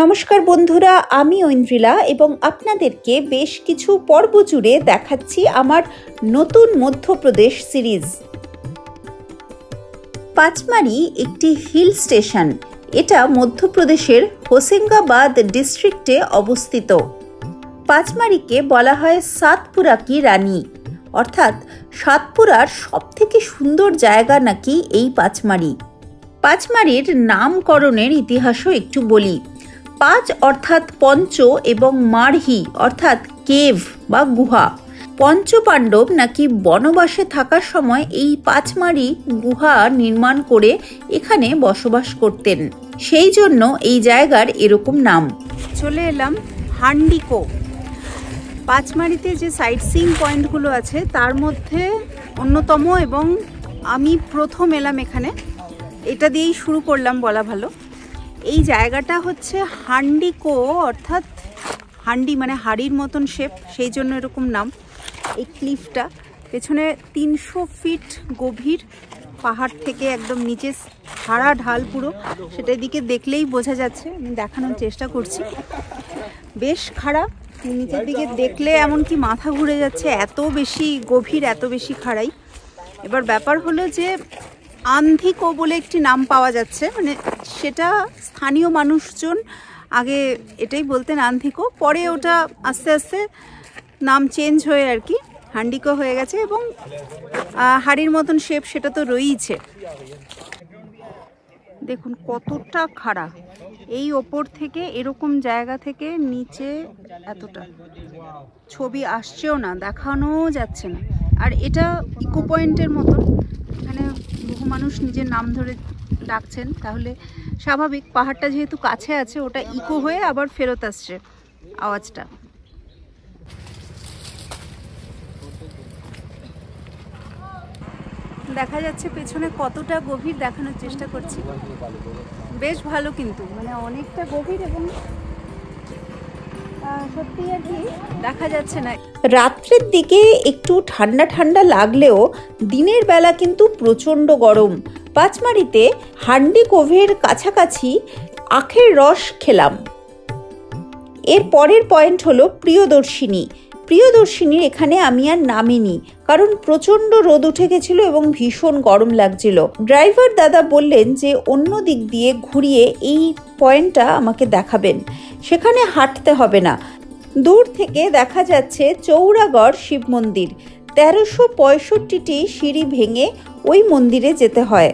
নমস্কার বন্ধুরা, আমি ঐন্দ্রিলা এবং আপনাদেরকে বেশ কিছু পর্ব জুড়ে দেখাচ্ছি আমার নতুন মধ্যপ্রদেশ সিরিজ। পাঁচমারি একটি হিল স্টেশন। এটা মধ্যপ্রদেশের হোসেঙ্গাবাদ ডিস্ট্রিক্টে অবস্থিত। পাঁচমারিকে বলা হয় সাতপুরা কি রানী, অর্থাৎ সাতপুরার সবথেকে সুন্দর জায়গা নাকি এই পাঁচমারি। পাঁচমারির নামকরণের ইতিহাসও একটু বলি। পাঁচ অর্থাৎ পঞ্চ এবং মারহি অর্থাৎ কেভ বা গুহা। পঞ্চপাণ্ডব নাকি বনবাসে থাকার সময় এই পাঁচমারি গুহা নির্মাণ করে এখানে বসবাস করতেন, সেই জন্য এই জায়গার এরকম নাম। চলে এলাম হান্ডিকো। পাঁচমারিতে যে সাইট সিইং পয়েন্টগুলো আছে তার মধ্যে অন্যতম এবং আমি প্রথম এলাম এখানে, এটা দিয়েই শুরু করলাম বলা ভালো। এই জায়গাটা হচ্ছে হান্ডিকো, অর্থাৎ হান্ডি মানে হাড়ির মতন শেপ, সেই জন্য এরকম নাম। এই ক্লিফটা পেছনে 300 ফিট গভীর, পাহাড় থেকে একদম নিচে খাড়া ঢাল পুরো, সেটা দিকে দেখলেই বোঝা যাচ্ছে। আমি দেখানোর চেষ্টা করছি। বেশ খাড়া, নিচের দিকে দেখলে এমনকি মাথা ঘুরে যাচ্ছে, এত বেশি গভীর, এত বেশি খাড়াই। এবার ব্যাপার হলো যে আন্ধিকো বলে একটি নাম পাওয়া যাচ্ছে, মানে সেটা স্থানীয় মানুষজন আগে এটাই বলতেন আন্ধিকো, পরে ওটা আস্তে আস্তে নাম চেঞ্জ হয়ে আর কি হান্ডিকো হয়ে গেছে এবং হাড়ির মতন শেপ সেটা তো রয়েইছে। দেখুন কতটা খাড়া, এই ওপর থেকে এরকম জায়গা থেকে নিচে এতটা ছবি আসছেও না, দেখানো যাচ্ছে না। আর এটা ইকো পয়েন্টের মতন, এখানে বহু মানুষ নিজের নাম ধরে ডাকছেন, তাহলে স্বাভাবিক পাহাড়টা যেহেতু কাছে আছে ওটা ইকো হয়ে আবার ফেরত আসছে আওয়াজটা। দেখা যাচ্ছে পেছনে কতটা গভীর, দেখানোর চেষ্টা করছি। বেশ ভালো, কিন্তু মানে অনেকটা গভীর এবং সত্যি আর কি দেখা যাচ্ছে না। রাত্রের দিকে একটু ঠান্ডা ঠান্ডা লাগলেও দিনের বেলা কিন্তু প্রচণ্ড গরম। পাঁচমারিতে হান্ডিকোভের কাছাকাছি আখের রস খেলাম। এর পরের পয়েন্ট হলো প্রিয়দর্শিনী। প্রিয়দর্শিনীর এখানে আমি আর নামিনি, কারণ প্রচণ্ড রোদ উঠে গেছিল এবং ভীষণ গরম লাগছিল। ড্রাইভার দাদা বললেন যে অন্য দিক দিয়ে ঘুরিয়ে এই পয়েন্টটা আমাকে দেখাবেন, সেখানে হাঁটতে হবে না। দূর থেকে দেখা যাচ্ছে চৌরাগড় শিব মন্দির। 1365টি সিঁড়ি ভেঙে ওই মন্দিরে যেতে হয়।